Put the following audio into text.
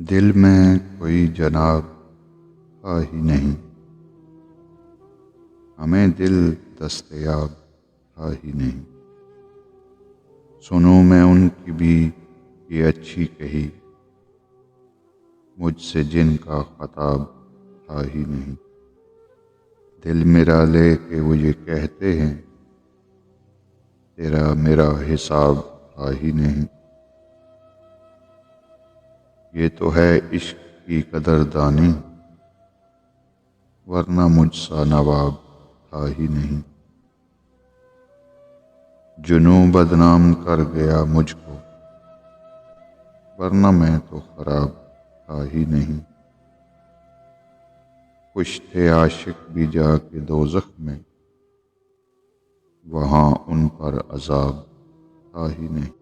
دل میں کوئی جناب تھا ہی نہیں، ہمیں دل دستیاب تھا ہی نہیں۔ سنوں میں ان کی بھی یہ اچھی کہی، مجھ سے جن کا خطاب تھا ہی نہیں۔ دل میرا لے کے وہ یہ کہتے ہیں، تیرا میرا حساب تھا ہی نہیں۔ یہ تو ہے عشق کی قدر دانی، ورنہ مجھ سا نواب تھا ہی نہیں۔ جنوں بدنام کر گیا مجھ کو، ورنہ میں تو خراب تھا ہی نہیں۔ خوش تھے عاشق بھی جا کے دوزخ میں، وہاں ان پر عذاب تھا ہی نہیں۔